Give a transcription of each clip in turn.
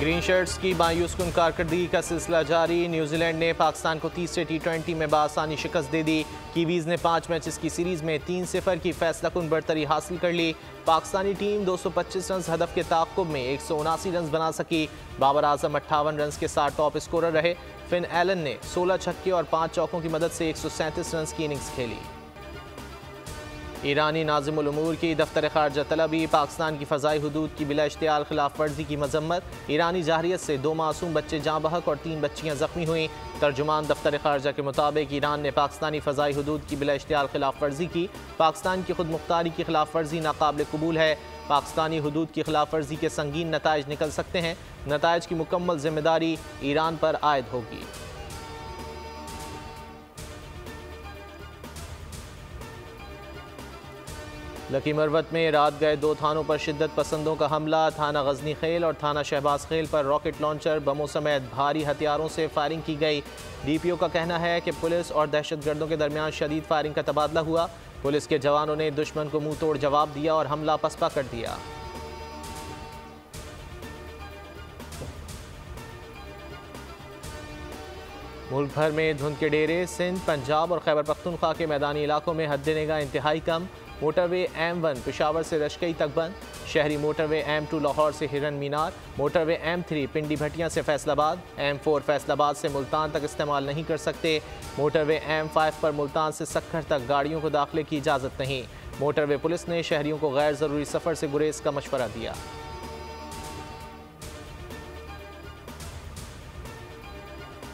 Green shirts की मायूसकुन कारकर्दगी का सिलसिला जारी। न्यूजीलैंड ने पाकिस्तान को तीसरे T20 में बासानी शिकस्त दे दी। कीवीज ने 5 मैचेस की सीरीज में 3-0 की फैसलाकुन बढ़तरी हासिल कर ली। पाकिस्तानी टीम 225 रन हदफ के ताक़ुब में 179 रन बना सकी। बाबर आजम 58 रन के साथ टॉप स्कोरर रहे। फिन एलन ने 16 छक्के और 5 चौकों की मदद से 137 रन की इनिंग्स खेली। ईरानी नाज़िमुल उमूर की दफ्तर खारजा तलबी। पाकिस्तान की फ़ज़ाई हुदूद की बिला इश्तियाल खिलाफ वर्जी की मजम्मत। ईरानी जाहिरियत से 2 मासूम बच्चे जाँ बहक और 3 बच्चियाँ जख्मी हुई। तर्जुमान दफ्तर खारजा के मुताबिक ईरान ने पाकिस्तानी फ़ज़ाई हुदूद की बिला इश्तियाल खिलाफ वर्जी की। पाकिस्तान की खुद मुख्तारी की खिलाफ वर्जी नाकाबिल कबूल है। पाकिस्तानी हुदूद की खिलाफ वर्जी के संगीन नताइज निकल सकते हैं। नताइज की मुकम्मल जिम्मेदारी ईरान पर आयद होगी। लकी मरवत में रात गए 2 थानों पर शिद्दत पसंदों का हमला। थाना गजनी खेल और थाना शहबाज खेल पर रॉकेट लॉन्चर बमों समेत भारी हथियारों से फायरिंग की गई। DPO का कहना है कि पुलिस और दहशतगर्दों के दरमियान शदीद फायरिंग का तबादला हुआ। पुलिस के जवानों ने दुश्मन को मुंह तोड़ जवाब दिया और हमला पसपा कर दिया। मुल्क भर में धुंध के डेरे। सिंध, पंजाब और खैबर पख्तूनख्वा के मैदानी इलाकों में हद निगाह इंतहाई कम। मोटरवे M1 पेशावर से रशकई तक बंद। शहरी मोटरवे M2 लाहौर से हिरन मीनार। मोटरवे M3 पिंडी भटियां से फैसलाबाद। M4 फैसलाबाद से मुल्तान तक इस्तेमाल नहीं कर सकते। मोटरवे M5 पर मुल्तान से सक्खर तक गाड़ियों को दाखिले की इजाज़त नहीं। मोटरवे पुलिस ने शहरियों को गैर ज़रूरी सफ़र से गुरेज का मशवरा दिया।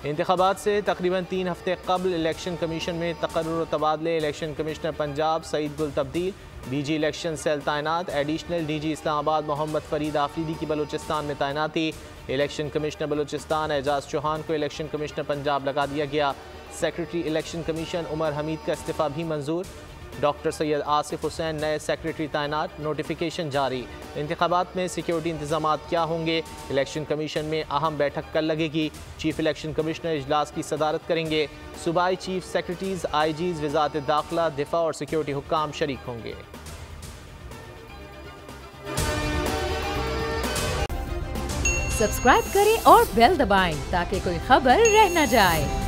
इंतखाबात से तकरीबन 3 हफ्ते कबल इलेक्शन कमीशन में तकर्रुर तबादले। इलेक्शन कमिश्नर पंजाब सईद गुल तब्दील। DG इलेक्शन सेल तैनात। एडिशनल DG इस्लामाबाद मोहम्मद फरीद आफरीदी की बलूचिस्तान में तैनाती। इलेक्शन कमिश्नर बलूचिस्तान एजाज चौहान को इलेक्शन कमिश्नर पंजाब लगा दिया गया। Secretary election commission Umar Hameed का इस्तीफ़ा भी मंजूर। डॉक्टर सैयद आसिफ हुसैन नए सेक्रेटरी तैनात। नोटिफिकेशन जारी। इंतखाबात में सिक्योरिटी इंतजामात क्या होंगे? इलेक्शन कमीशन में अहम बैठक कल लगेगी। चीफ इलेक्शन कमिश्नर इजलास की सदारत करेंगे। सूबाई चीफ सेक्रेटरीज, IGs, वज़ारत दाखिला, दिफा और सिक्योरिटी हुक्काम शरीक होंगे। सब्सक्राइब करें और बेल दबाएं ताकि कोई खबर रह न जाए।